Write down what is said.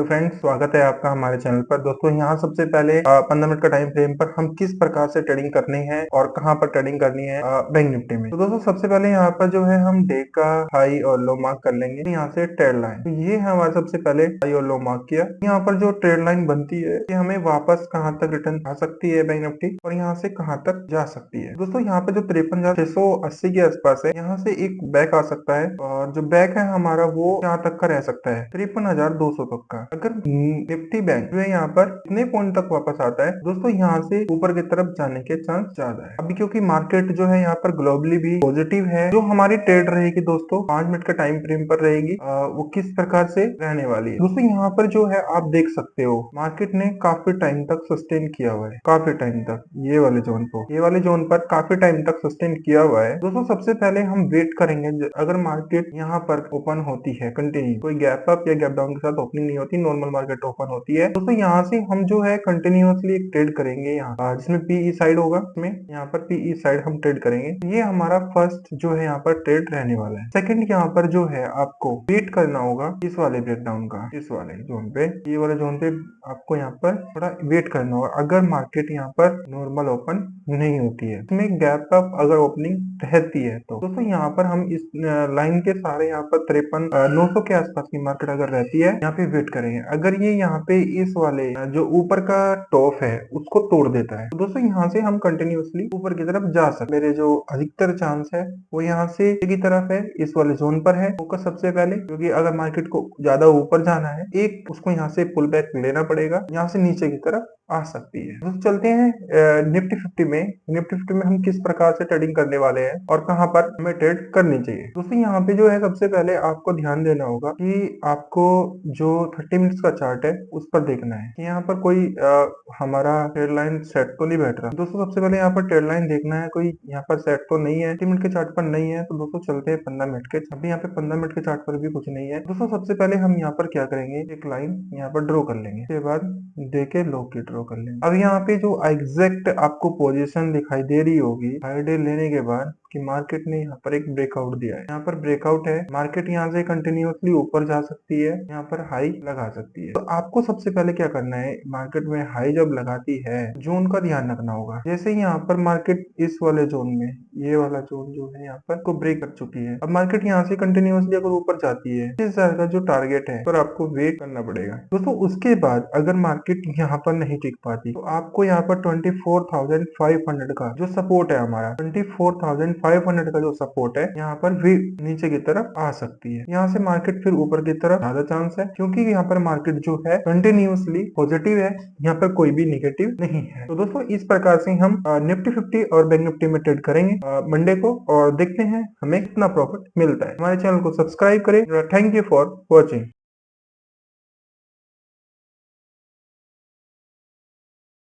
Hello friends, स्वागत है आपका हमारे चैनल पर। दोस्तों यहाँ सबसे पहले 15 मिनट का टाइम फ्रेम पर हम किस प्रकार से ट्रेडिंग करनी है और कहाँ पर ट्रेडिंग करनी है बैंक निफ्टी में। तो दोस्तों सबसे पहले यहाँ पर जो है हम डे का हाई और लो मार्क कर लेंगे। यहाँ से ट्रेड लाइन, तो ये है हमारा सबसे पहले हाई और लो मार्क किया। यहाँ पर जो ट्रेड लाइन बनती है ये हमें वापस कहाँ तक रिटर्न आ सकती है बैंक निफ्टी, और यहाँ से कहाँ तक जा सकती है। दोस्तों यहाँ पे जो 53,680 के आसपास है, यहाँ से एक बैक आ सकता है, और जो बैक है हमारा वो यहाँ तक का रह सकता है 53,200 तक का। अगर निफ्टी बैंक जो है यहाँ पर कितने पॉइंट तक वापस आता है दोस्तों, यहाँ से ऊपर की तरफ जाने के चांस ज्यादा है। अभी क्योंकि मार्केट जो है यहाँ पर ग्लोबली भी पॉजिटिव है, जो हमारी ट्रेड रहेगी दोस्तों 5 मिनट का टाइम फ्रेम पर रहेगी, वो किस प्रकार से रहने वाली है। दोस्तों यहाँ पर जो है आप देख सकते हो मार्केट ने काफी टाइम तक सस्टेन किया हुआ है, काफी टाइम तक ये वाले जोन पर काफी टाइम तक सस्टेन किया हुआ है। दोस्तों सबसे पहले हम वेट करेंगे, अगर मार्केट यहाँ पर ओपन होती है कंटिन्यू, कोई गैप अप या गैप डाउन के साथ ओपनिंग नहीं होती, नॉर्मल मार्केट ओपन होती है दोस्तों, यहाँ से हम जो है कंटिन्यूअसली एक ट्रेड करेंगे यहाँ जिसमें पीई साइड होगा, इसमें यहाँ पर पीई साइड हम ट्रेड करेंगे। ये हमारा फर्स्ट जो है यहाँ पर ट्रेड रहने वाला है। सेकंड यहाँ पर जो है आपको वेट करना होगा इस वाले ब्रेकडाउन का, इस वाले जोन पे, ये वाले जोन पे आपको यहाँ पर थोड़ा वेट करना होगा। अगर मार्केट यहाँ पर नॉर्मल ओपन नहीं होती है, इसमें गैप अप अगर ओपनिंग रहती है तो दोस्तों यहाँ पर हम इस लाइन के सारे यहाँ पर 53,900 के आसपास की मार्केट अगर रहती है, यहाँ पे वेट करेंगे। अगर ये यहाँ पे इस वाले जो ऊपर का टॉप है उसको तोड़ देता है तो दोस्तों यहाँ से हम कंटिन्यूअसली ऊपर की तरफ जा सकते। मेरे जो अधिकतर चांस है वो यहाँ से की तरफ है, इस वाले जोन पर है फोकस सबसे पहले, क्योंकि अगर मार्केट को ज्यादा ऊपर जाना है एक उसको यहाँ से पुल बैक लेना पड़ेगा, यहाँ से नीचे की तरफ आ सकती है। दोस्तों चलते हैं निफ्टी 50 में। निफ्टी 50 में हम किस प्रकार से ट्रेडिंग करने वाले हैं और कहां पर हमें ट्रेड करनी चाहिए। दोस्तों यहाँ पे जो है सबसे पहले आपको ध्यान देना होगा कि आपको जो 30 मिनट्स का चार्ट है उस पर देखना है कि यहाँ पर कोई हमारा ट्रेड लाइन सेट तो नहीं बैठ रहा। दोस्तों सबसे पहले यहाँ पर ट्रेड लाइन देखना है, कोई यहाँ पर सेट तो नहीं है, 30 मिनट के चार्ट पर नहीं है। तो दोस्तों चलते हैं 15 मिनट के। अभी यहाँ पे 15 मिनट के चार्ट पर भी कुछ नहीं है। दोस्तों सबसे पहले हम यहाँ पर क्या करेंगे, एक लाइन यहाँ पर ड्रॉ कर लेंगे, उसके बाद देके लो की ड्रॉ कर लेंगे। अब यहाँ पे जो एग्जैक्ट आपको पोजीशन दिखाई दे रही होगी हाई डे लेने के बाद कि मार्केट ने यहाँ पर एक ब्रेकआउट दिया है, यहाँ पर ब्रेकआउट है, मार्केट यहाँ से कंटिन्यूअसली ऊपर जा सकती है, यहाँ पर हाई लगा सकती है। तो आपको सबसे पहले क्या करना है, मार्केट में हाई जब लगाती है जोन का ध्यान रखना होगा। जैसे ही यहाँ पर मार्केट इस वाले जोन में, ये वाला जोन जो है यहाँ पर को ब्रेक कर चुकी है, अब मार्केट यहाँ से कंटिन्यूअसली अगर ऊपर जाती है, इस तरह का जो टारगेट है पर आपको वेट करना पड़ेगा दोस्तों। उसके बाद अगर मार्केट यहाँ पर नहीं टिक पाती तो आपको यहाँ पर 24,500 का जो सपोर्ट है, हमारा 24,500 का जो सपोर्ट है, यहाँ पर भी नीचे की तरफ आ सकती है। यहाँ से मार्केट फिर ऊपर की तरफ ज्यादा चांस है, क्योंकि यहाँ पर मार्केट जो है कंटिन्यूअसली पॉजिटिव है, यहाँ पर कोई भी निगेटिव नहीं है। तो दोस्तों इस प्रकार से हम निफ्टी 50 और बैंक निफ्टी में ट्रेड करेंगे मंडे को, और देखते हैं हमें कितना प्रॉफिट मिलता है। हमारे चैनल को सब्सक्राइब करें। Thank you for watching.